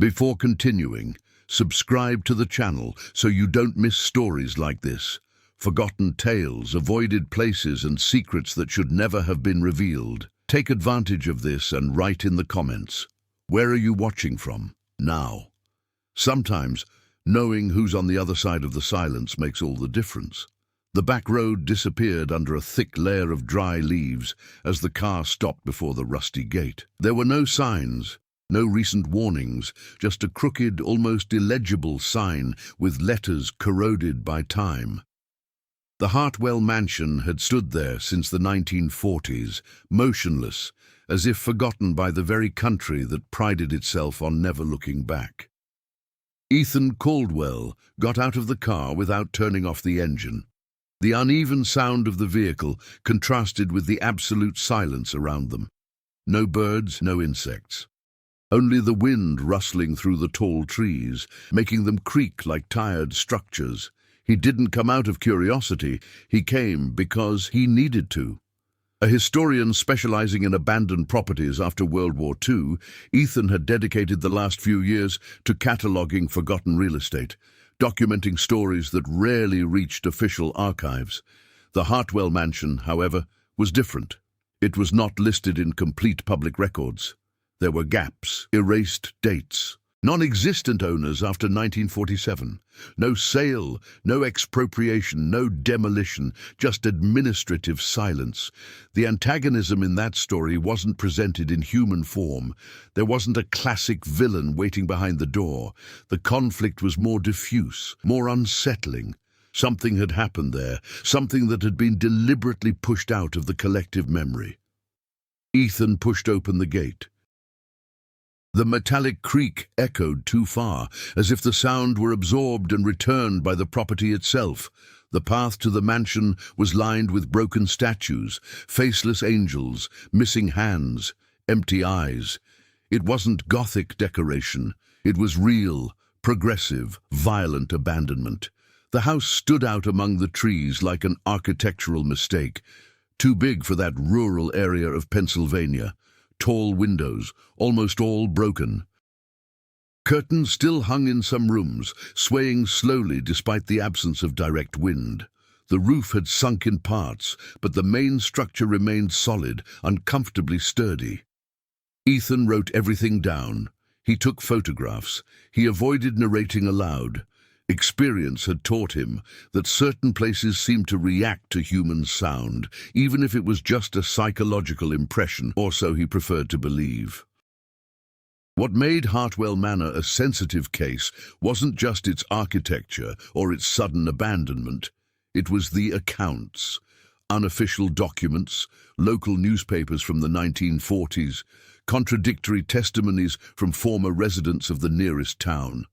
Before continuing, subscribe to the channel so you don't miss stories like this. Forgotten tales, avoided places, and secrets that should never have been revealed. Take advantage of this and write in the comments. Where are you watching from now? Sometimes, knowing who's on the other side of the silence makes all the difference. The back road disappeared under a thick layer of dry leaves as the car stopped before the rusty gate. There were no signs, no recent warnings, just a crooked, almost illegible sign with letters corroded by time. The Hartwell mansion had stood there since the 1940s, motionless, as if forgotten by the very country that prided itself on never looking back. Ethan Caldwell got out of the car without turning off the engine. The uneven sound of the vehicle contrasted with the absolute silence around them. No birds, no insects. Only the wind rustling through the tall trees, making them creak like tired structures. He didn't come out of curiosity, he came because he needed to. A historian specializing in abandoned properties after World War II, Ethan had dedicated the last few years to cataloging forgotten real estate, documenting stories that rarely reached official archives. The Hartwell mansion, however, was different. It was not listed in complete public records. There were gaps, erased dates, non-existent owners after 1947. No sale, no expropriation, no demolition, just administrative silence. The antagonism in that story wasn't presented in human form. There wasn't a classic villain waiting behind the door. The conflict was more diffuse, more unsettling. Something had happened there, something that had been deliberately pushed out of the collective memory. Ethan pushed open the gate. The metallic creak echoed too far, as if the sound were absorbed and returned by the property itself. The path to the mansion was lined with broken statues, faceless angels, missing hands, empty eyes. It wasn't Gothic decoration. It was real, progressive, violent abandonment. The house stood out among the trees like an architectural mistake, too big for that rural area of Pennsylvania. Tall windows, almost all broken. Curtains still hung in some rooms, swaying slowly despite the absence of direct wind. The roof had sunk in parts, but the main structure remained solid, uncomfortably sturdy. Ethan wrote everything down. He took photographs. He avoided narrating aloud. Experience had taught him that certain places seemed to react to human sound, even if it was just a psychological impression, or so he preferred to believe. What made Hartwell Manor a sensitive case wasn't just its architecture or its sudden abandonment. It was the accounts, unofficial documents, local newspapers from the 1940s, contradictory testimonies from former residents of the nearest town.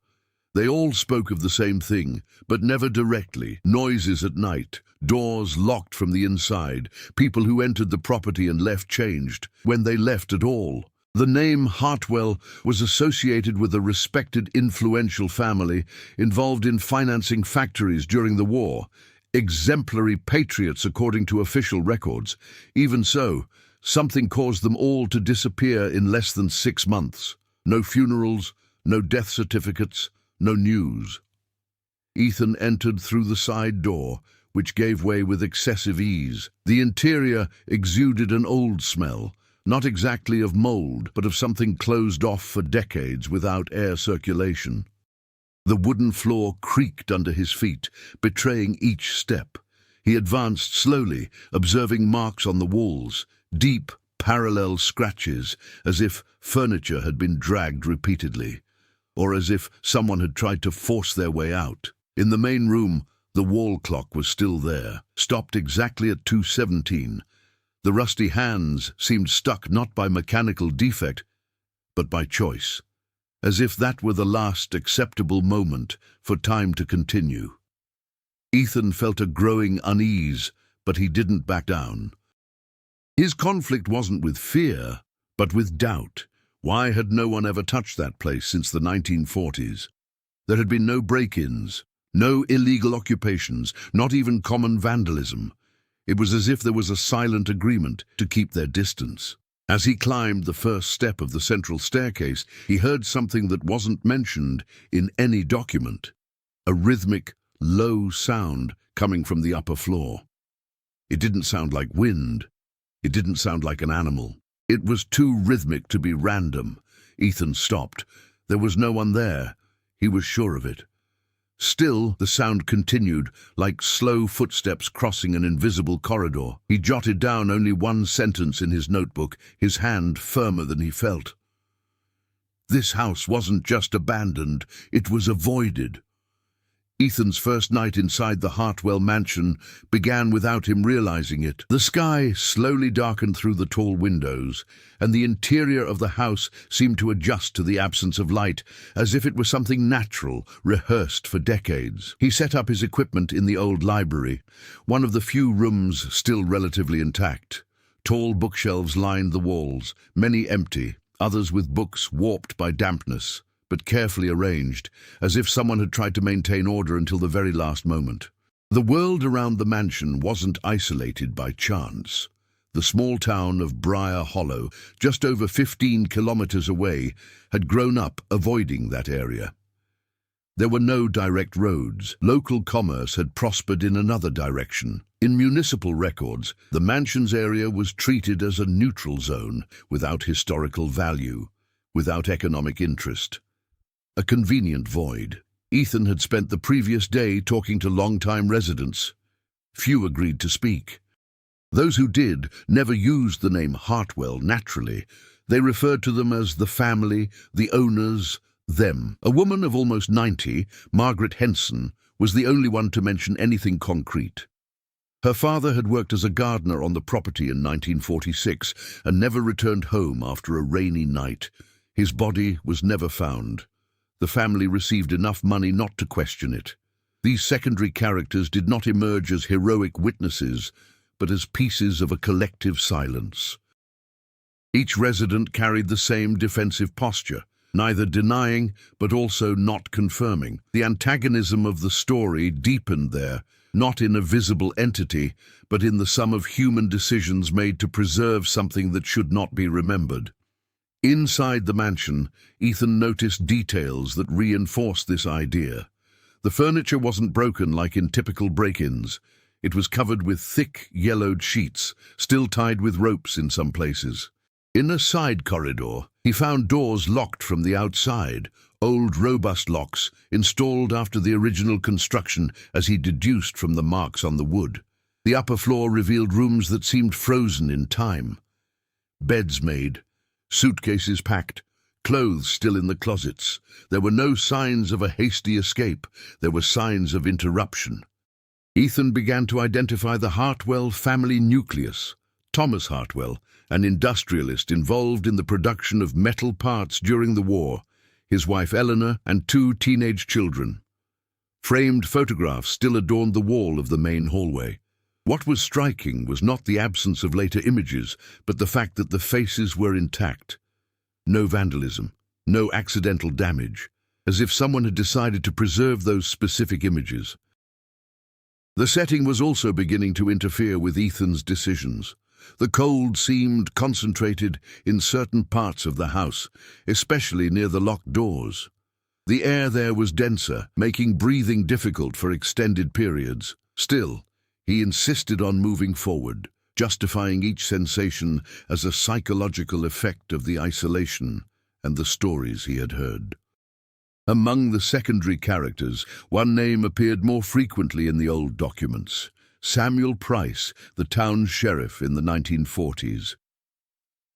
They all spoke of the same thing, but never directly. Noises at night, doors locked from the inside, people who entered the property and left changed, when they left at all. The name Hartwell was associated with a respected, influential family involved in financing factories during the war. Exemplary patriots according to official records. Even so, something caused them all to disappear in less than 6 months. No funerals, no death certificates, no news. Ethan entered through the side door, which gave way with excessive ease. The interior exuded an old smell, not exactly of mold, but of something closed off for decades without air circulation. The wooden floor creaked under his feet, betraying each step. He advanced slowly, observing marks on the walls, deep, parallel scratches, as if furniture had been dragged repeatedly, or as if someone had tried to force their way out. In the main room, the wall clock was still there, stopped exactly at 2:17. The rusty hands seemed stuck not by mechanical defect, but by choice, as if that were the last acceptable moment for time to continue. Ethan felt a growing unease, but he didn't back down. His conflict wasn't with fear, but with doubt. Why had no one ever touched that place since the 1940s? There had been no break-ins, no illegal occupations, not even common vandalism. It was as if there was a silent agreement to keep their distance. As he climbed the first step of the central staircase, he heard something that wasn't mentioned in any document. A rhythmic, low sound coming from the upper floor. It didn't sound like wind. It didn't sound like an animal. It was too rhythmic to be random. Ethan stopped. There was no one there. He was sure of it. Still, the sound continued, like slow footsteps crossing an invisible corridor. He jotted down only one sentence in his notebook, his hand firmer than he felt. This house wasn't just abandoned, it was avoided. Ethan's first night inside the Hartwell mansion began without him realizing it. The sky slowly darkened through the tall windows, and the interior of the house seemed to adjust to the absence of light, as if it were something natural, rehearsed for decades. He set up his equipment in the old library, one of the few rooms still relatively intact. Tall bookshelves lined the walls, many empty, others with books warped by dampness, but carefully arranged, as if someone had tried to maintain order until the very last moment. The world around the mansion wasn't isolated by chance. The small town of Briar Hollow, just over 15 kilometers away, had grown up avoiding that area. There were no direct roads. Local commerce had prospered in another direction. In municipal records, the mansion's area was treated as a neutral zone, without historical value, without economic interest. A convenient void. Ethan had spent the previous day talking to long-time residents. Few agreed to speak. Those who did never used the name Hartwell naturally. They referred to them as the family, the owners, them. A woman of almost 90, Margaret Henson, was the only one to mention anything concrete. Her father had worked as a gardener on the property in 1946 and never returned home after a rainy night. His body was never found. The family received enough money not to question it. These secondary characters did not emerge as heroic witnesses, but as pieces of a collective silence. Each resident carried the same defensive posture, neither denying but also not confirming. The antagonism of the story deepened there, not in a visible entity, but in the sum of human decisions made to preserve something that should not be remembered. Inside the mansion, Ethan noticed details that reinforced this idea. The furniture wasn't broken like in typical break-ins. It was covered with thick, yellowed sheets, still tied with ropes in some places. In a side corridor, he found doors locked from the outside, old robust locks installed after the original construction, as he deduced from the marks on the wood. The upper floor revealed rooms that seemed frozen in time. Beds made, suitcases packed, clothes still in the closets. There were no signs of a hasty escape. There were signs of interruption. Ethan began to identify the Hartwell family nucleus. Thomas Hartwell, an industrialist involved in the production of metal parts during the war, his wife Eleanor, and 2 teenage children. Framed photographs still adorned the wall of the main hallway. What was striking was not the absence of later images, but the fact that the faces were intact. No vandalism, no accidental damage, as if someone had decided to preserve those specific images. The setting was also beginning to interfere with Ethan's decisions. The cold seemed concentrated in certain parts of the house, especially near the locked doors. The air there was denser, making breathing difficult for extended periods. Still, he insisted on moving forward, justifying each sensation as a psychological effect of the isolation and the stories he had heard. Among the secondary characters, one name appeared more frequently in the old documents: Samuel Price, the town sheriff in the 1940s.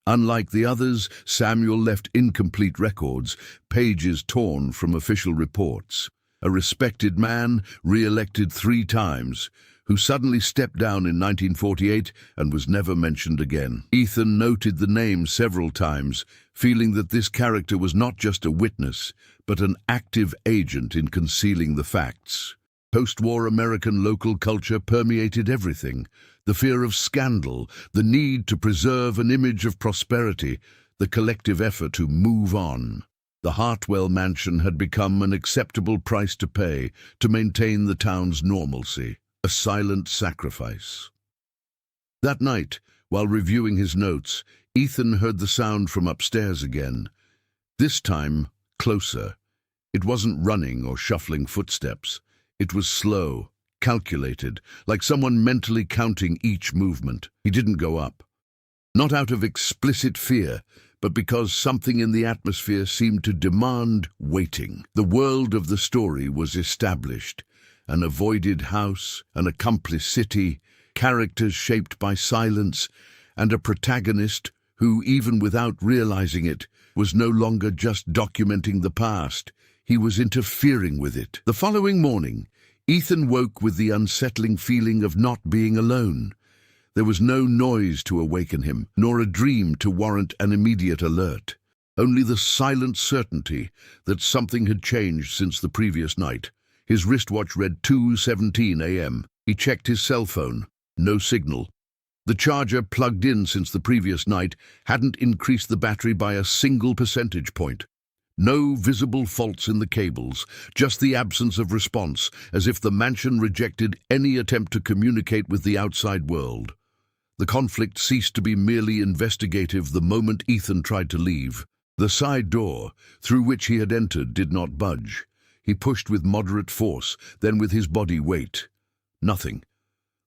Unlike the others, Samuel left incomplete records, pages torn from official reports. A respected man, re-elected 3 times, who suddenly stepped down in 1948 and was never mentioned again. Ethan noted the name several times, feeling that this character was not just a witness, but an active agent in concealing the facts. Post-war American local culture permeated everything: the fear of scandal, the need to preserve an image of prosperity, the collective effort to move on. The Hartwell mansion had become an acceptable price to pay to maintain the town's normalcy, a silent sacrifice. That night, while reviewing his notes, Ethan heard the sound from upstairs again. This time, closer. It wasn't running or shuffling footsteps. It was slow, calculated, like someone mentally counting each movement. He didn't go up. Not out of explicit fear, but because something in the atmosphere seemed to demand waiting. The world of the story was established. An avoided house, an accomplice city, characters shaped by silence, and a protagonist who, even without realizing it, was no longer just documenting the past. He was interfering with it. The following morning, Ethan woke with the unsettling feeling of not being alone. There was no noise to awaken him, nor a dream to warrant an immediate alert. Only the silent certainty that something had changed since the previous night. His wristwatch read 2:17 a.m. He checked his cell phone. No signal. The charger, plugged in since the previous night, hadn't increased the battery by a single percentage point. No visible faults in the cables, just the absence of response, as if the mansion rejected any attempt to communicate with the outside world. The conflict ceased to be merely investigative the moment Ethan tried to leave. The side door, through which he had entered, did not budge. He pushed with moderate force, then with his body weight. Nothing.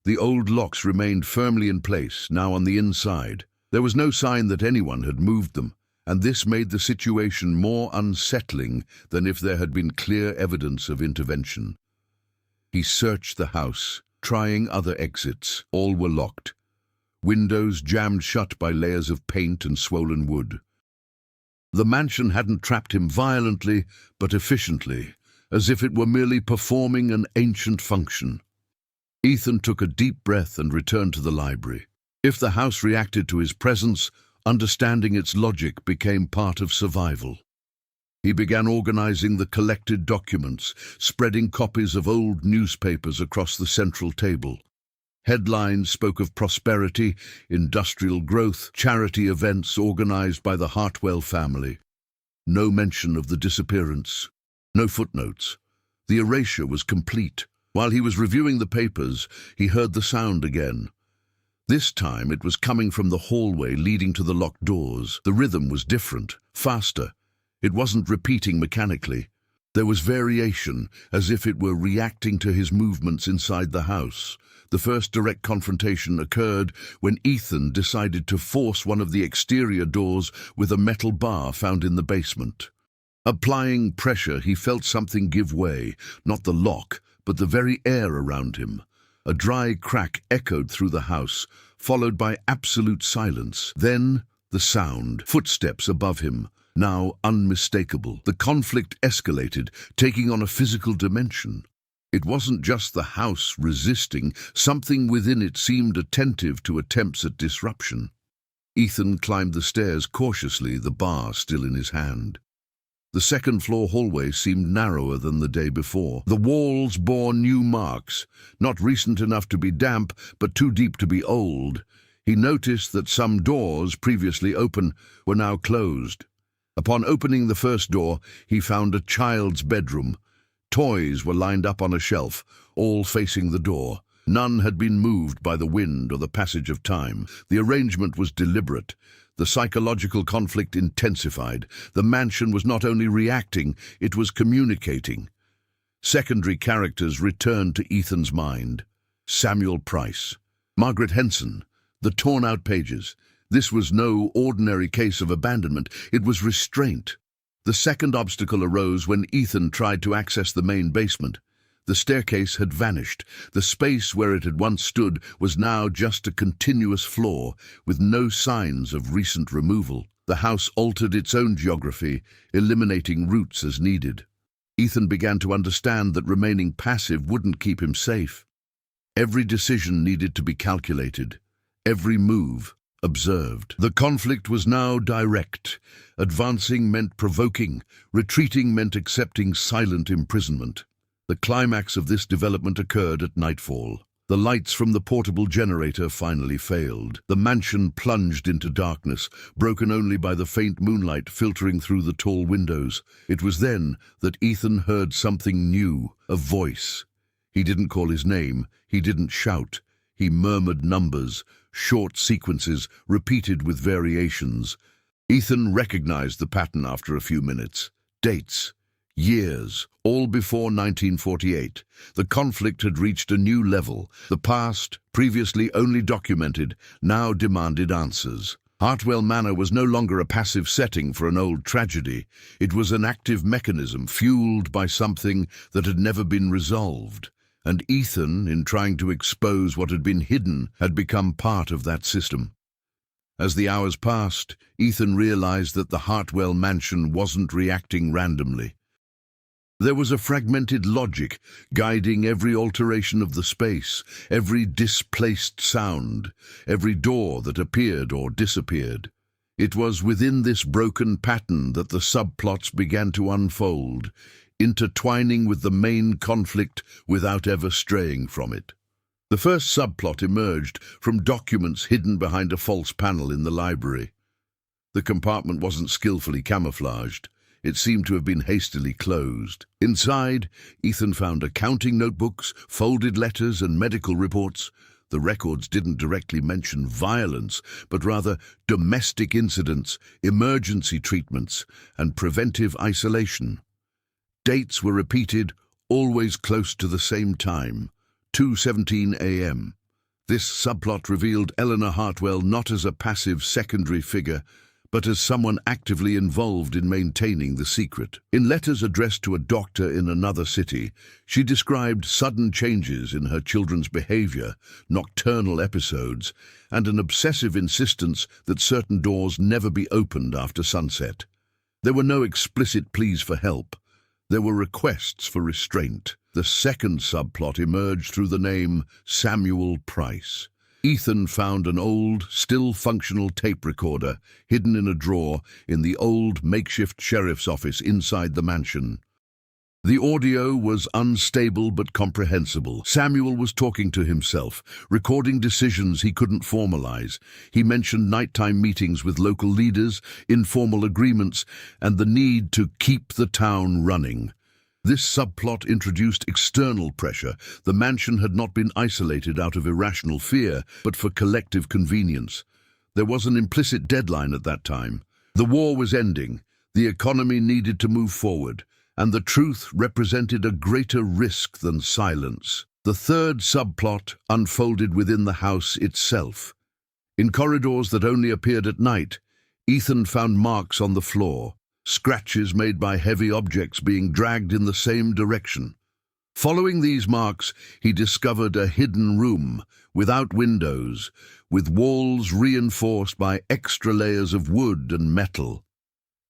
The old locks remained firmly in place, now on the inside. There was no sign that anyone had moved them, and this made the situation more unsettling than if there had been clear evidence of intervention. He searched the house, trying other exits. All were locked. Windows jammed shut by layers of paint and swollen wood. The mansion hadn't trapped him violently, but efficiently, as if it were merely performing an ancient function. Ethan took a deep breath and returned to the library. If the house reacted to his presence, understanding its logic became part of survival. He began organizing the collected documents, spreading copies of old newspapers across the central table. Headlines spoke of prosperity, industrial growth, charity events organized by the Hartwell family. No mention of the disappearance. No footnotes. The erasure was complete. While he was reviewing the papers, he heard the sound again. This time it was coming from the hallway leading to the locked doors. The rhythm was different, faster. It wasn't repeating mechanically. There was variation, as if it were reacting to his movements inside the house. The first direct confrontation occurred when Ethan decided to force one of the exterior doors with a metal bar found in the basement. Applying pressure, he felt something give way, not the lock, but the very air around him. A dry crack echoed through the house, followed by absolute silence. Then, the sound, footsteps above him, now unmistakable. The conflict escalated, taking on a physical dimension. It wasn't just the house resisting, something within it seemed attentive to attempts at disruption. Ethan climbed the stairs cautiously, the bar still in his hand. The second-floor hallway seemed narrower than the day before. The walls bore new marks, not recent enough to be damp, but too deep to be old. He noticed that some doors, previously open, were now closed. Upon opening the first door, he found a child's bedroom. Toys were lined up on a shelf, all facing the door. None had been moved by the wind or the passage of time. The arrangement was deliberate. The psychological conflict intensified. The mansion was not only reacting, it was communicating. Secondary characters returned to Ethan's mind. Samuel Price, Margaret Henson, the torn-out pages. This was no ordinary case of abandonment, it was restraint. The second obstacle arose when Ethan tried to access the main basement. The staircase had vanished. The space where it had once stood was now just a continuous floor, with no signs of recent removal. The house altered its own geography, eliminating routes as needed. Ethan began to understand that remaining passive wouldn't keep him safe. Every decision needed to be calculated, every move observed. The conflict was now direct. Advancing meant provoking, retreating meant accepting silent imprisonment. The climax of this development occurred at nightfall. The lights from the portable generator finally failed. The mansion plunged into darkness, broken only by the faint moonlight filtering through the tall windows. It was then that Ethan heard something new, a voice. He didn't call his name, he didn't shout. He murmured numbers, short sequences repeated with variations. Ethan recognized the pattern after a few minutes. Dates, years, all before 1948. The conflict had reached a new level. The past, previously only documented, now demanded answers. Hartwell Manor was no longer a passive setting for an old tragedy. It was an active mechanism fueled by something that had never been resolved. And Ethan, in trying to expose what had been hidden, had become part of that system. As the hours passed, Ethan realized that the Hartwell mansion wasn't reacting randomly. There was a fragmented logic guiding every alteration of the space, every displaced sound, every door that appeared or disappeared. It was within this broken pattern that the subplots began to unfold, intertwining with the main conflict without ever straying from it. The first subplot emerged from documents hidden behind a false panel in the library. The compartment wasn't skillfully camouflaged. It seemed to have been hastily closed. Inside, Ethan found accounting notebooks, folded letters, and medical reports. The records didn't directly mention violence, but rather domestic incidents, emergency treatments, and preventive isolation. Dates were repeated, always close to the same time, 2:17 a.m. This subplot revealed Eleanor Hartwell not as a passive secondary figure, but as someone actively involved in maintaining the secret. In letters addressed to a doctor in another city, she described sudden changes in her children's behavior, nocturnal episodes, and an obsessive insistence that certain doors never be opened after sunset. There were no explicit pleas for help. There were requests for restraint. The second subplot emerged through the name Samuel Price. Ethan found an old, still functional tape recorder hidden in a drawer in the old makeshift sheriff's office inside the mansion. The audio was unstable but comprehensible. Samuel was talking to himself, recording decisions he couldn't formalize. He mentioned nighttime meetings with local leaders, informal agreements, and the need to keep the town running. This subplot introduced external pressure. The mansion had not been isolated out of irrational fear, but for collective convenience. There was an implicit deadline at that time. The war was ending, the economy needed to move forward, and the truth represented a greater risk than silence. The third subplot unfolded within the house itself. In corridors that only appeared at night, Ethan found marks on the floor. Scratches made by heavy objects being dragged in the same direction. Following these marks, he discovered a hidden room, without windows, with walls reinforced by extra layers of wood and metal.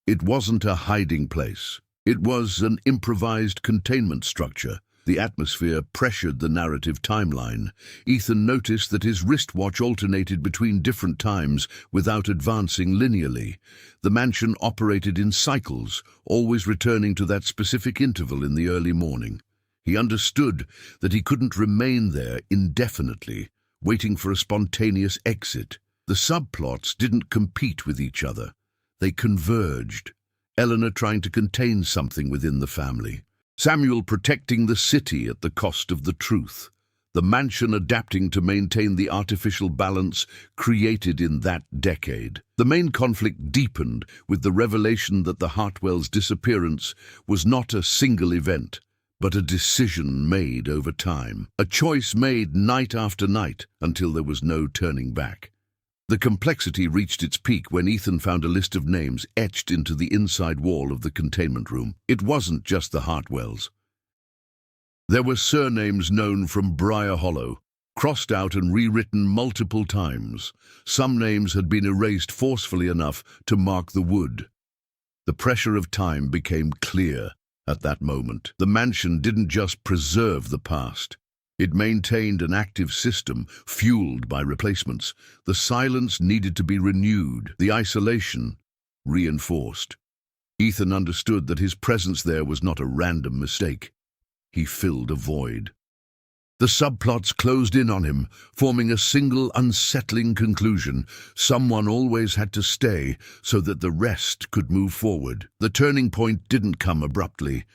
It wasn't a hiding place. It was an improvised containment structure. The atmosphere pressured the narrative timeline. Ethan noticed that his wristwatch alternated between different times without advancing linearly. The mansion operated in cycles, always returning to that specific interval in the early morning. He understood that he couldn't remain there indefinitely, waiting for a spontaneous exit. The subplots didn't compete with each other. They converged. Eleanor trying to contain something within the family. Samuel protecting the city at the cost of the truth. The mansion adapting to maintain the artificial balance created in that decade. The main conflict deepened with the revelation that the Hartwells' disappearance was not a single event, but a decision made over time. A choice made night after night until there was no turning back. The complexity reached its peak when Ethan found a list of names etched into the inside wall of the containment room. It wasn't just the Hartwells. There were surnames known from Briar Hollow, crossed out and rewritten multiple times. Some names had been erased forcefully enough to mark the wood. The pressure of time became clear at that moment. The mansion didn't just preserve the past. It maintained an active system, fueled by replacements. The silence needed to be renewed, the isolation reinforced. Ethan understood that his presence there was not a random mistake. He filled a void. The subplots closed in on him, forming a single unsettling conclusion. Someone always had to stay so that the rest could move forward. The turning point didn't come abruptly.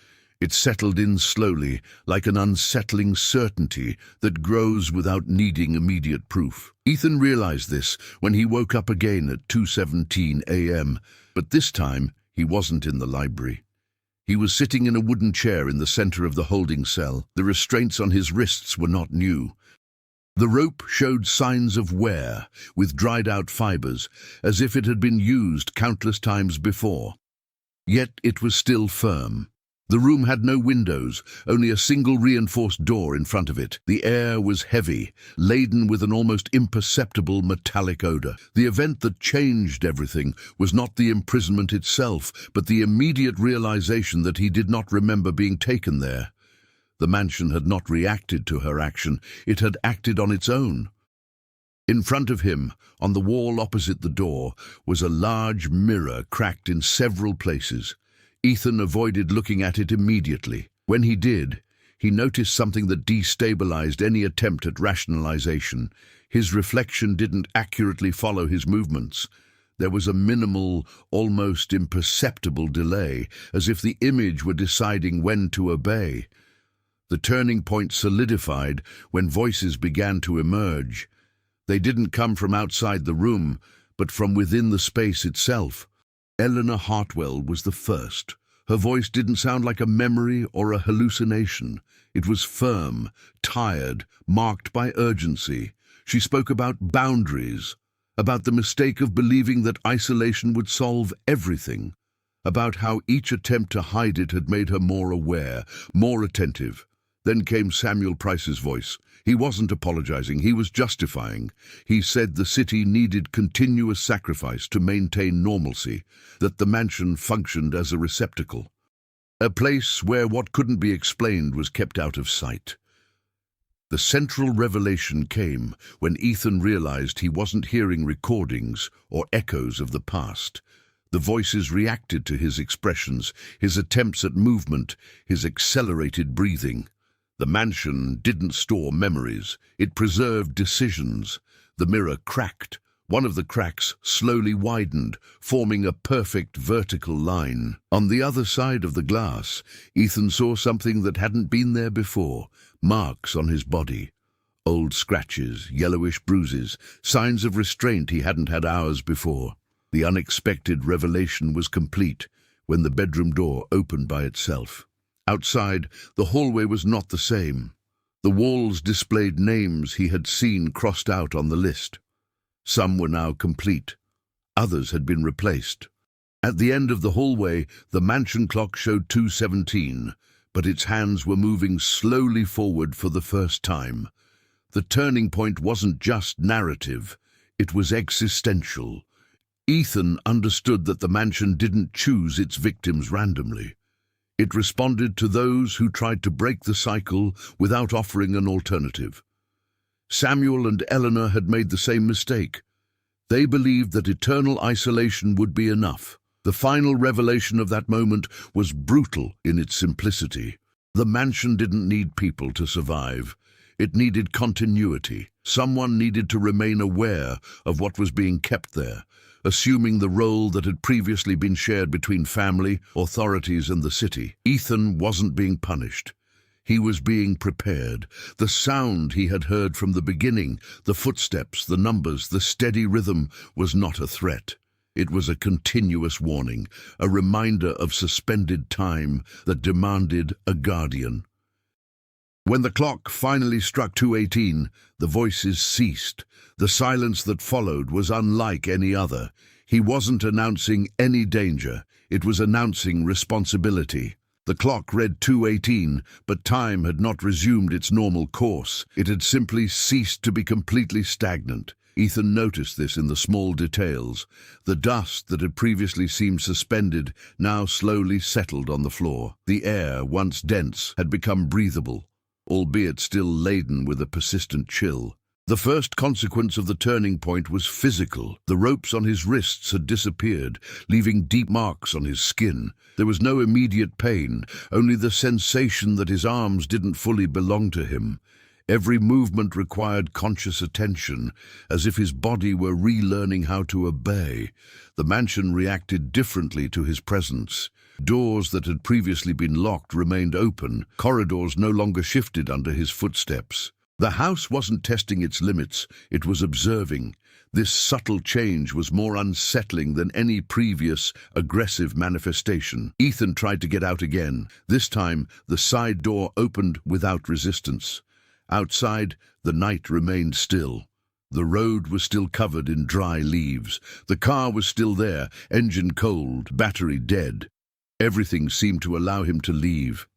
It settled in slowly, like an unsettling certainty that grows without needing immediate proof. Ethan realized this when he woke up again at 2:17 a.m., but this time he wasn't in the library. He was sitting in a wooden chair in the center of the holding cell. The restraints on his wrists were not new. The rope showed signs of wear, with dried-out fibers, as if it had been used countless times before. Yet it was still firm. The room had no windows, only a single reinforced door in front of it. The air was heavy, laden with an almost imperceptible metallic odor. The event that changed everything was not the imprisonment itself, but the immediate realization that he did not remember being taken there. The mansion had not reacted to her action, it had acted on its own. In front of him, on the wall opposite the door, was a large mirror cracked in several places. Ethan avoided looking at it immediately. When he did, he noticed something that destabilized any attempt at rationalization. His reflection didn't accurately follow his movements. There was a minimal, almost imperceptible delay, as if the image were deciding when to obey. The turning point solidified when voices began to emerge. They didn't come from outside the room, but from within the space itself. Eleanor Hartwell was the first. Her voice didn't sound like a memory or a hallucination. It was firm, tired, marked by urgency. She spoke about boundaries, about the mistake of believing that isolation would solve everything, about how each attempt to hide it had made her more aware, more attentive. Then came Samuel Price's voice. He wasn't apologizing, he was justifying. He said the city needed continuous sacrifice to maintain normalcy, that the mansion functioned as a receptacle, a place where what couldn't be explained was kept out of sight. The central revelation came when Ethan realized he wasn't hearing recordings or echoes of the past. The voices reacted to his expressions, his attempts at movement, his accelerated breathing. The mansion didn't store memories, it preserved decisions. The mirror cracked. One of the cracks slowly widened, forming a perfect vertical line. On the other side of the glass, Ethan saw something that hadn't been there before, marks on his body. Old scratches, yellowish bruises, signs of restraint he hadn't had hours before. The unexpected revelation was complete when the bedroom door opened by itself. Outside, the hallway was not the same. The walls displayed names he had seen crossed out on the list. Some were now complete. Others had been replaced. At the end of the hallway, the mansion clock showed 2:17, but its hands were moving slowly forward for the first time. The turning point wasn't just narrative, it was existential. Ethan understood that the mansion didn't choose its victims randomly. It responded to those who tried to break the cycle without offering an alternative. Samuel and Eleanor had made the same mistake. They believed that eternal isolation would be enough. The final revelation of that moment was brutal in its simplicity. The mansion didn't need people to survive. It needed continuity. Someone needed to remain aware of what was being kept there, assuming the role that had previously been shared between family, authorities, and the city. Ethan wasn't being punished. He was being prepared. The sound he had heard from the beginning, the footsteps, the numbers, the steady rhythm, was not a threat. It was a continuous warning, a reminder of suspended time that demanded a guardian. When the clock finally struck 2:18, the voices ceased. The silence that followed was unlike any other. He wasn't announcing any danger, it was announcing responsibility. The clock read 2:18, but time had not resumed its normal course. It had simply ceased to be completely stagnant. Ethan noticed this in the small details. The dust that had previously seemed suspended now slowly settled on the floor. The air, once dense, had become breathable, albeit still laden with a persistent chill. The first consequence of the turning point was physical. The ropes on his wrists had disappeared, leaving deep marks on his skin. There was no immediate pain, only the sensation that his arms didn't fully belong to him. Every movement required conscious attention, as if his body were relearning how to obey. The mansion reacted differently to his presence. Doors that had previously been locked remained open. Corridors no longer shifted under his footsteps. The house wasn't testing its limits, it was observing. This subtle change was more unsettling than any previous aggressive manifestation. Ethan tried to get out again. This time, the side door opened without resistance. Outside, the night remained still. The road was still covered in dry leaves. The car was still there, engine cold, battery dead. Everything seemed to allow him to leave.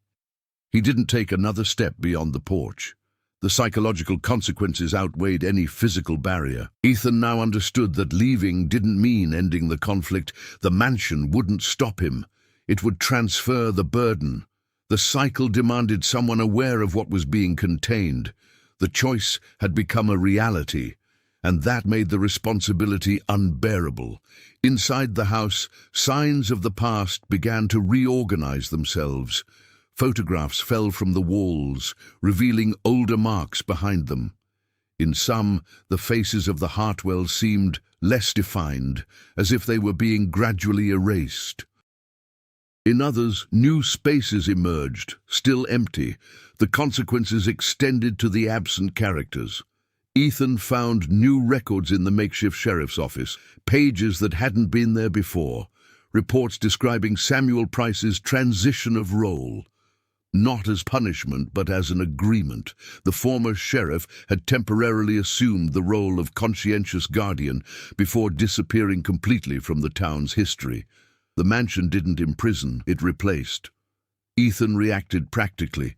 He didn't take another step beyond the porch. The psychological consequences outweighed any physical barrier. Ethan now understood that leaving didn't mean ending the conflict. The mansion wouldn't stop him. It would transfer the burden. The cycle demanded someone aware of what was being contained. The choice had become a reality, and that made the responsibility unbearable. Inside the house, signs of the past began to reorganize themselves. Photographs fell from the walls, revealing older marks behind them. In some, the faces of the Hartwells seemed less defined, as if they were being gradually erased. In others, new spaces emerged, still empty. The consequences extended to the absent characters. Ethan found new records in the makeshift sheriff's office, pages that hadn't been there before, reports describing Samuel Price's transition of role. Not as punishment, but as an agreement. The former sheriff had temporarily assumed the role of conscientious guardian before disappearing completely from the town's history. The mansion didn't imprison, it replaced. Ethan reacted practically.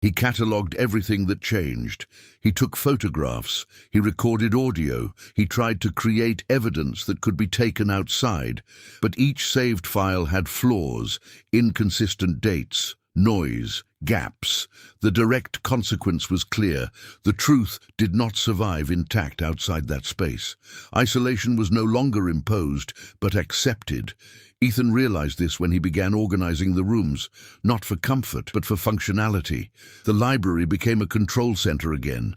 He catalogued everything that changed. He took photographs. He recorded audio. He tried to create evidence that could be taken outside. But each saved file had flaws, inconsistent dates, noise, gaps. The direct consequence was clear. The truth did not survive intact outside that space. Isolation was no longer imposed, but accepted. Ethan realized this when he began organizing the rooms, not for comfort, but for functionality. The library became a control center again.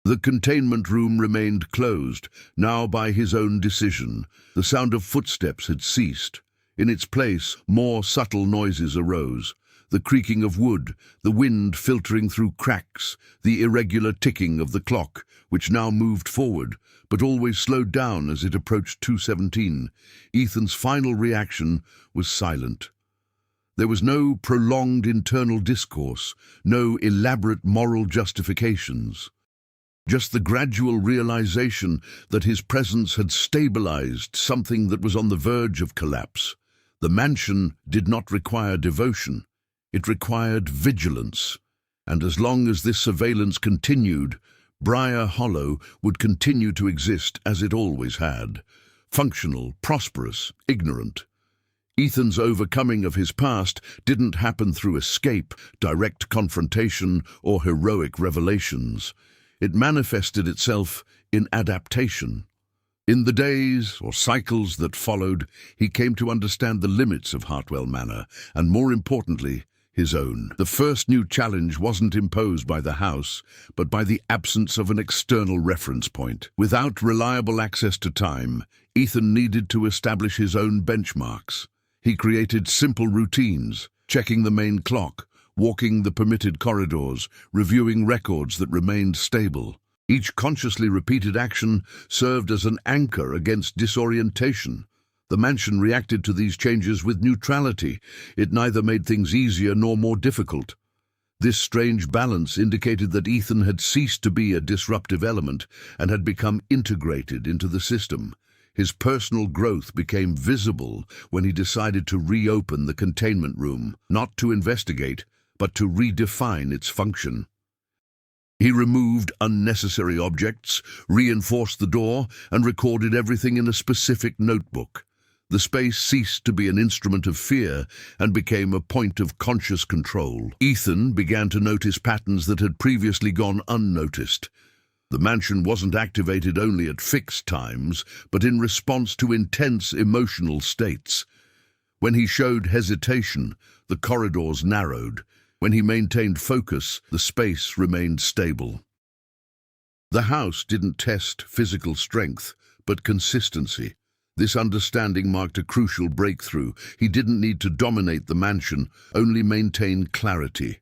The containment room remained closed, now by his own decision. The sound of footsteps had ceased. In its place, more subtle noises arose. The creaking of wood, the wind filtering through cracks, the irregular ticking of the clock, which now moved forward, but always slowed down as it approached 2:17. Ethan's final reaction was silent. There was no prolonged internal discourse, no elaborate moral justifications. Just the gradual realization that his presence had stabilized something that was on the verge of collapse. The mansion did not require devotion. It required vigilance, and as long as this surveillance continued, Briar Hollow would continue to exist as it always had, functional, prosperous, ignorant. Ethan's overcoming of his past didn't happen through escape, direct confrontation, or heroic revelations. It manifested itself in adaptation. In the days or cycles that followed, he came to understand the limits of Hartwell Manor, and more importantly, his own. The first new challenge wasn't imposed by the house, but by the absence of an external reference point. Without reliable access to time, Ethan needed to establish his own benchmarks. He created simple routines, checking the main clock, walking the permitted corridors, reviewing records that remained stable. Each consciously repeated action served as an anchor against disorientation. The mansion reacted to these changes with neutrality. It neither made things easier nor more difficult. This strange balance indicated that Ethan had ceased to be a disruptive element and had become integrated into the system. His personal growth became visible when he decided to reopen the containment room, not to investigate, but to redefine its function. He removed unnecessary objects, reinforced the door, and recorded everything in a specific notebook. The space ceased to be an instrument of fear and became a point of conscious control. Ethan began to notice patterns that had previously gone unnoticed. The mansion wasn't activated only at fixed times, but in response to intense emotional states. When he showed hesitation, the corridors narrowed. When he maintained focus, the space remained stable. The house didn't test physical strength, but consistency. This understanding marked a crucial breakthrough. He didn't need to dominate the mansion, only maintain clarity.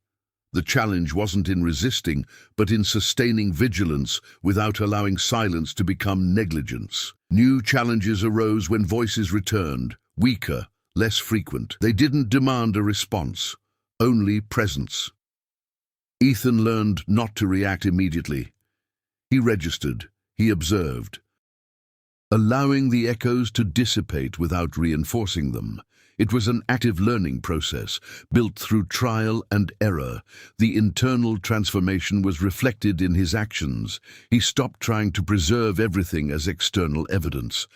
The challenge wasn't in resisting, but in sustaining vigilance without allowing silence to become negligence. New challenges arose when voices returned, weaker, less frequent. They didn't demand a response, only presence. Ethan learned not to react immediately. He registered, he observed, allowing the echoes to dissipate without reinforcing them. It was an active learning process, built through trial and error. The internal transformation was reflected in his actions. He stopped trying to preserve everything as external evidence.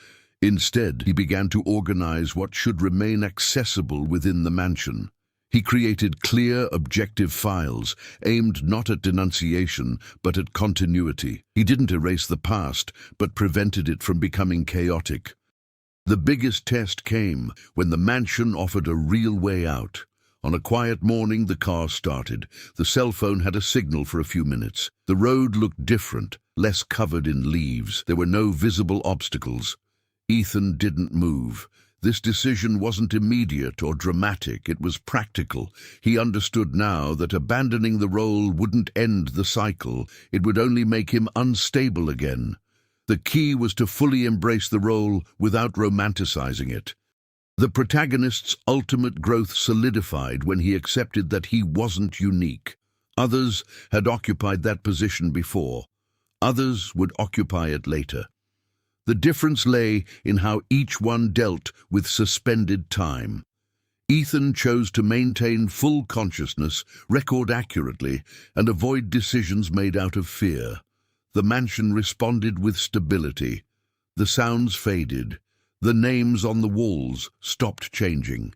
Instead, he began to organize what should remain accessible within the mansion. He created clear, objective files, aimed not at denunciation, but at continuity. He didn't erase the past, but prevented it from becoming chaotic. The biggest test came when the mansion offered a real way out. On a quiet morning, the car started. The cell phone had a signal for a few minutes. The road looked different, less covered in leaves. There were no visible obstacles. Ethan didn't move. This decision wasn't immediate or dramatic, it was practical. He understood now that abandoning the role wouldn't end the cycle, it would only make him unstable again. The key was to fully embrace the role without romanticizing it. The protagonist's ultimate growth solidified when he accepted that he wasn't unique. Others had occupied that position before. Others would occupy it later. The difference lay in how each one dealt with suspended time. Ethan chose to maintain full consciousness, record accurately, and avoid decisions made out of fear. The mansion responded with stability. The sounds faded. The names on the walls stopped changing.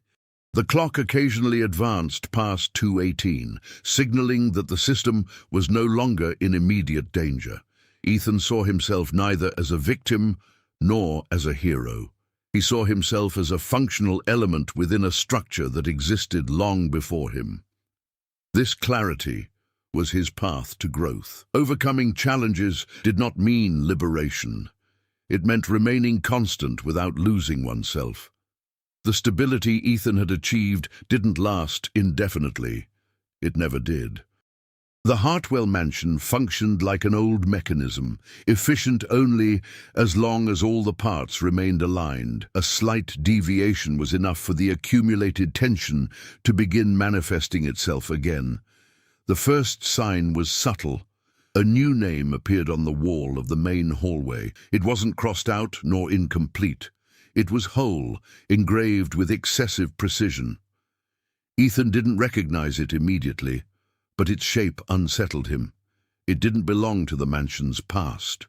The clock occasionally advanced past 2:18, signaling that the system was no longer in immediate danger. Ethan saw himself neither as a victim nor as a hero. He saw himself as a functional element within a structure that existed long before him. This clarity was his path to growth. Overcoming challenges did not mean liberation. It meant remaining constant without losing oneself. The stability Ethan had achieved didn't last indefinitely. It never did. The Hartwell mansion functioned like an old mechanism, efficient only as long as all the parts remained aligned. A slight deviation was enough for the accumulated tension to begin manifesting itself again. The first sign was subtle. A new name appeared on the wall of the main hallway. It wasn't crossed out nor incomplete. It was whole, engraved with excessive precision. Ethan didn't recognize it immediately, but its shape unsettled him. It didn't belong to the mansion's past.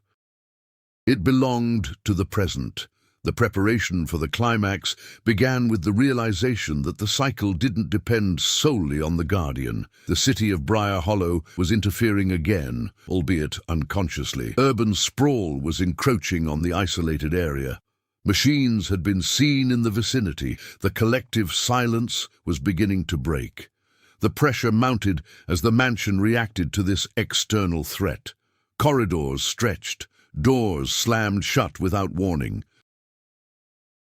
It belonged to the present. The preparation for the climax began with the realization that the cycle didn't depend solely on the Guardian. The city of Briar Hollow was interfering again, albeit unconsciously. Urban sprawl was encroaching on the isolated area. Machines had been seen in the vicinity. The collective silence was beginning to break. The pressure mounted as the mansion reacted to this external threat. Corridors stretched, doors slammed shut without warning.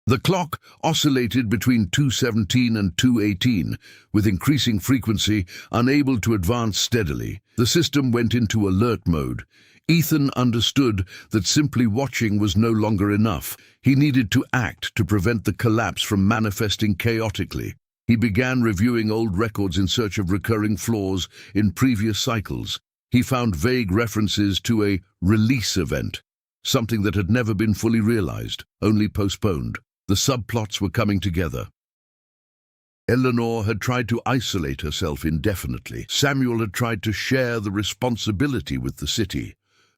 The clock oscillated between 2:17 and 2:18, with increasing frequency, unable to advance steadily. The system went into alert mode. Ethan understood that simply watching was no longer enough. He needed to act to prevent the collapse from manifesting chaotically. He began reviewing old records in search of recurring flaws in previous cycles. He found vague references to a release event, something that had never been fully realized, only postponed. The subplots were coming together. Eleanor had tried to isolate herself indefinitely. Samuel had tried to share the responsibility with the city.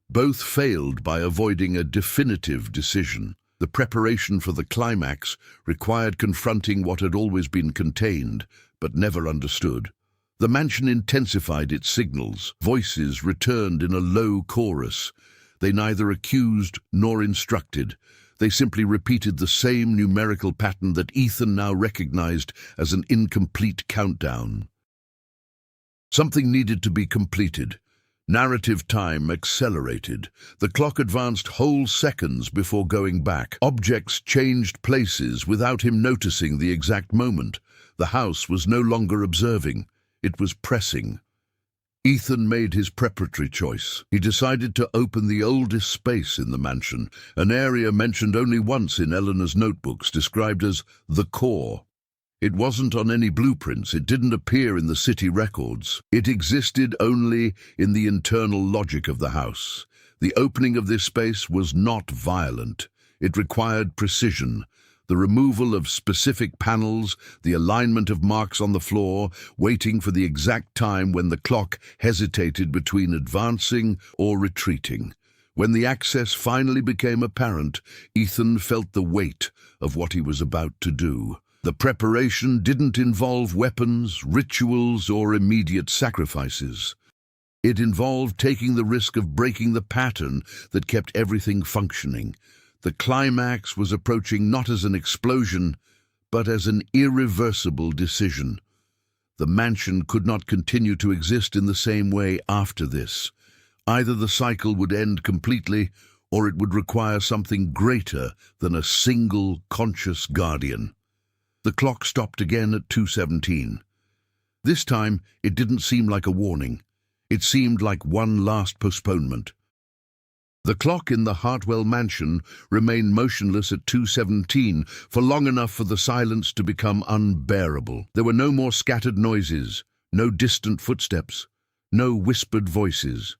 Both failed by avoiding a definitive decision. The preparation for the climax required confronting what had always been contained, but never understood. The mansion intensified its signals. Voices returned in a low chorus. They neither accused nor instructed. They simply repeated the same numerical pattern that Ethan now recognized as an incomplete countdown. Something needed to be completed. Narrative time accelerated. The clock advanced whole seconds before going back. Objects changed places without him noticing the exact moment. The house was no longer observing. It was pressing. Ethan made his preparatory choice. He decided to open the oldest space in the mansion, an area mentioned only once in Eleanor's notebooks, described as the core. It wasn't on any blueprints, it didn't appear in the city records. It existed only in the internal logic of the house. The opening of this space was not violent. It required precision. The removal of specific panels, the alignment of marks on the floor, waiting for the exact time when the clock hesitated between advancing or retreating. When the access finally became apparent, Ethan felt the weight of what he was about to do. The preparation didn't involve weapons, rituals, or immediate sacrifices. It involved taking the risk of breaking the pattern that kept everything functioning. The climax was approaching not as an explosion, but as an irreversible decision. The mansion could not continue to exist in the same way after this. Either the cycle would end completely, or it would require something greater than a single conscious guardian. The clock stopped again at 2:17. This time, it didn't seem like a warning. It seemed like one last postponement. The clock in the Hartwell mansion remained motionless at 2:17 for long enough for the silence to become unbearable. There were no more scattered noises, no distant footsteps, no whispered voices.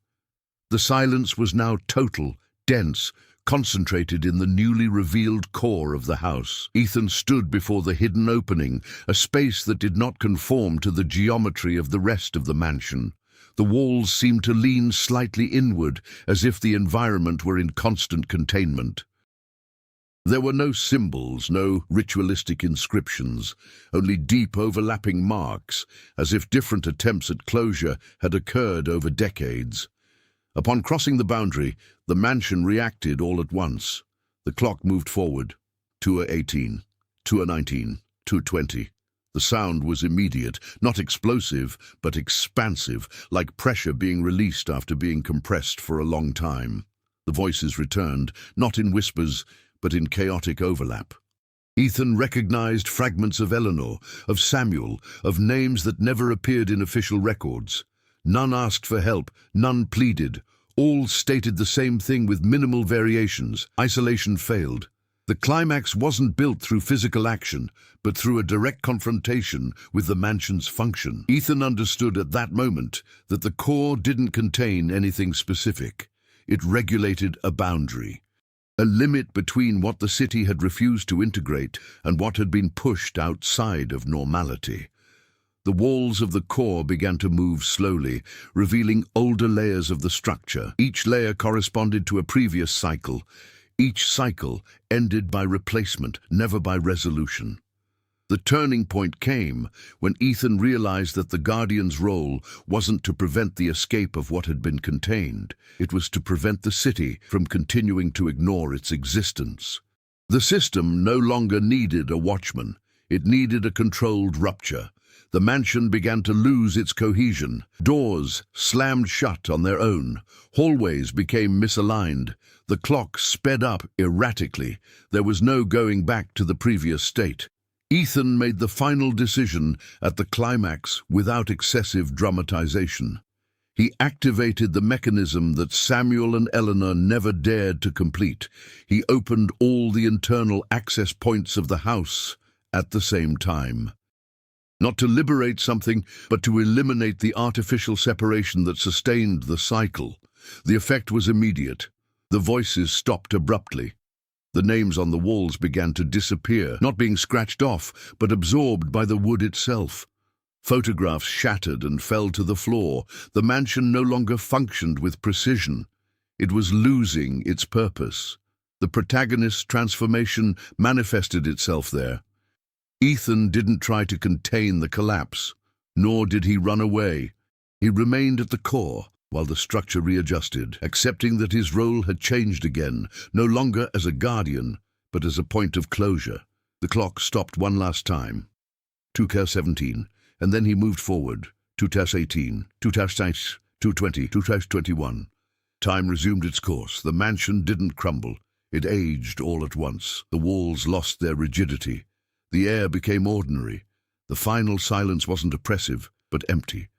The silence was now total, dense, concentrated in the newly revealed core of the house. Ethan stood before the hidden opening, a space that did not conform to the geometry of the rest of the mansion. The walls seemed to lean slightly inward, as if the environment were in constant containment. There were no symbols, no ritualistic inscriptions, only deep overlapping marks, as if different attempts at closure had occurred over decades. Upon crossing the boundary, the mansion reacted all at once. The clock moved forward. 2:18, 2:19, 2:20. The sound was immediate, not explosive, but expansive, like pressure being released after being compressed for a long time. The voices returned, not in whispers, but in chaotic overlap. Ethan recognized fragments of Eleanor, of Samuel, of names that never appeared in official records. None asked for help, none pleaded. All stated the same thing with minimal variations. Isolation failed. The climax wasn't built through physical action, but through a direct confrontation with the mansion's function. Ethan understood at that moment that the core didn't contain anything specific. It regulated a boundary, a limit between what the city had refused to integrate and what had been pushed outside of normality. The walls of the core began to move slowly, revealing older layers of the structure. Each layer corresponded to a previous cycle. Each cycle ended by replacement, never by resolution. The turning point came when Ethan realized that the Guardian's role wasn't to prevent the escape of what had been contained. It was to prevent the city from continuing to ignore its existence. The system no longer needed a watchman. It needed a controlled rupture. The mansion began to lose its cohesion. Doors slammed shut on their own. Hallways became misaligned. The clock sped up erratically. There was no going back to the previous state. Ethan made the final decision at the climax without excessive dramatization. He activated the mechanism that Samuel and Eleanor never dared to complete. He opened all the internal access points of the house at the same time. Not to liberate something, but to eliminate the artificial separation that sustained the cycle. The effect was immediate. The voices stopped abruptly. The names on the walls began to disappear, not being scratched off, but absorbed by the wood itself. Photographs shattered and fell to the floor. The mansion no longer functioned with precision. It was losing its purpose. The protagonist's transformation manifested itself there. Ethan didn't try to contain the collapse, nor did he run away. He remained at the core while the structure readjusted, accepting that his role had changed again, no longer as a guardian, but as a point of closure. The clock stopped one last time. 2:17, and then he moved forward. 2018, 2019, 2020, 2021. Time resumed its course. The mansion didn't crumble. It aged all at once. The walls lost their rigidity. The air became ordinary. The final silence wasn't oppressive, but empty.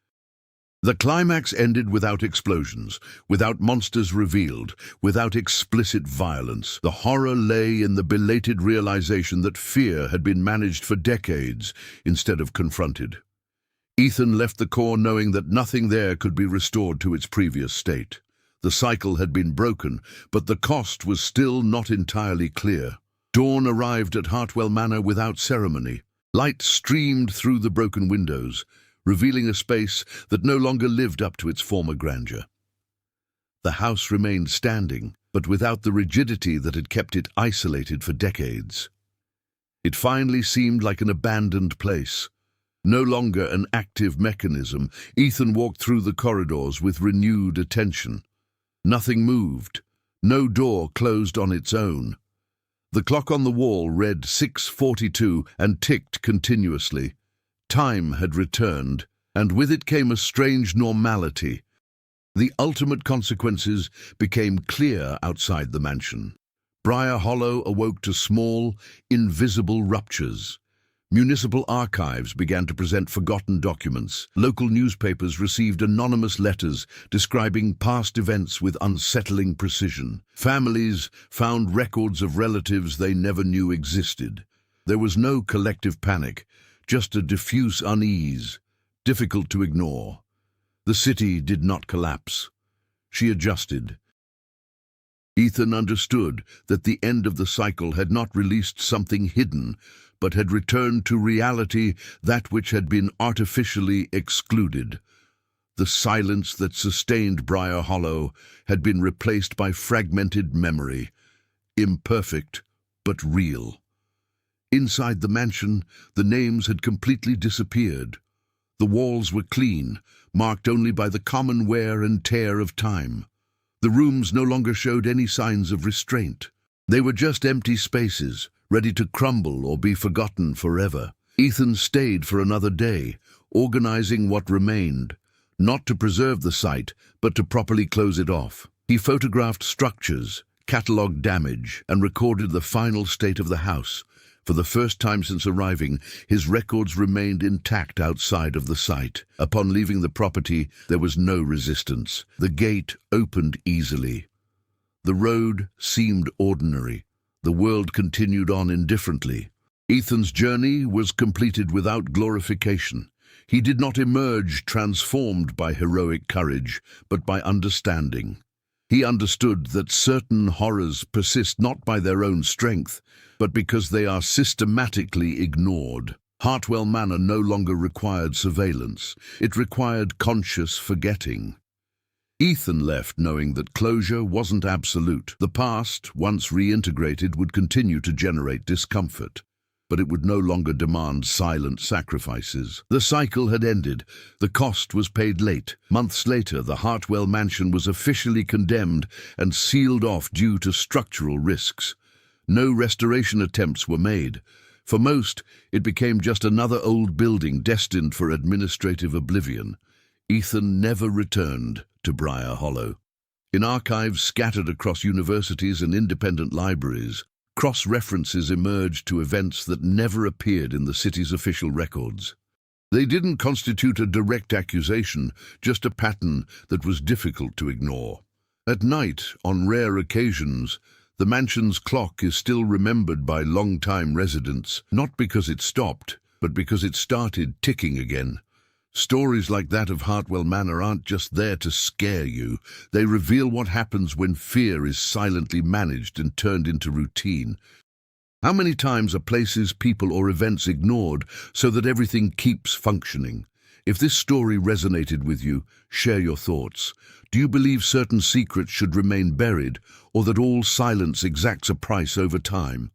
The climax ended without explosions, without monsters revealed, without explicit violence. The horror lay in the belated realization that fear had been managed for decades instead of confronted. Ethan left the core knowing that nothing there could be restored to its previous state. The cycle had been broken, but the cost was still not entirely clear. Dawn arrived at Hartwell Manor without ceremony. Light streamed through the broken windows, revealing a space that no longer lived up to its former grandeur. The house remained standing, but without the rigidity that had kept it isolated for decades. It finally seemed like an abandoned place. No longer an active mechanism, Ethan walked through the corridors with renewed attention. Nothing moved. No door closed on its own. The clock on the wall read 6:42 and ticked continuously. Time had returned, and with it came a strange normality. The ultimate consequences became clear outside the mansion. Briar Hollow awoke to small, invisible ruptures. Municipal archives began to present forgotten documents. Local newspapers received anonymous letters describing past events with unsettling precision. Families found records of relatives they never knew existed. There was no collective panic, just a diffuse unease, difficult to ignore. The city did not collapse. She adjusted. Ethan understood that the end of the cycle had not released something hidden, but had returned to reality that which had been artificially excluded. The silence that sustained Briar Hollow had been replaced by fragmented memory, imperfect but real. Inside the mansion, the names had completely disappeared. The walls were clean, marked only by the common wear and tear of time. The rooms no longer showed any signs of restraint. They were just empty spaces, ready to crumble or be forgotten forever. Ethan stayed for another day, organizing what remained, not to preserve the site, but to properly close it off. He photographed structures, catalogued damage, and recorded the final state of the house. For the first time since arriving, his records remained intact outside of the site. Upon leaving the property, there was no resistance. The gate opened easily. The road seemed ordinary. The world continued on indifferently. Ethan's journey was completed without glorification. He did not emerge transformed by heroic courage, but by understanding. He understood that certain horrors persist not by their own strength, but because they are systematically ignored. Hartwell Manor no longer required surveillance. It required conscious forgetting. Ethan left knowing that closure wasn't absolute. The past, once reintegrated, would continue to generate discomfort, but it would no longer demand silent sacrifices. The cycle had ended. The cost was paid late. Months later, the Hartwell mansion was officially condemned and sealed off due to structural risks. No restoration attempts were made. For most, it became just another old building destined for administrative oblivion. Ethan never returned to Briar Hollow. In archives scattered across universities and independent libraries, cross-references emerged to events that never appeared in the city's official records. They didn't constitute a direct accusation, just a pattern that was difficult to ignore. At night, on rare occasions, the mansion's clock is still remembered by long-time residents, not because it stopped, but because it started ticking again. Stories like that of Hartwell Manor aren't just there to scare you. They reveal what happens when fear is silently managed and turned into routine. How many times are places, people, or events ignored so that everything keeps functioning? If this story resonated with you, share your thoughts. Do you believe certain secrets should remain buried, or that all silence exacts a price over time?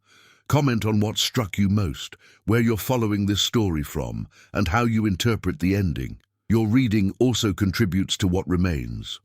Comment on what struck you most, where you're following this story from, and how you interpret the ending. Your reading also contributes to what remains.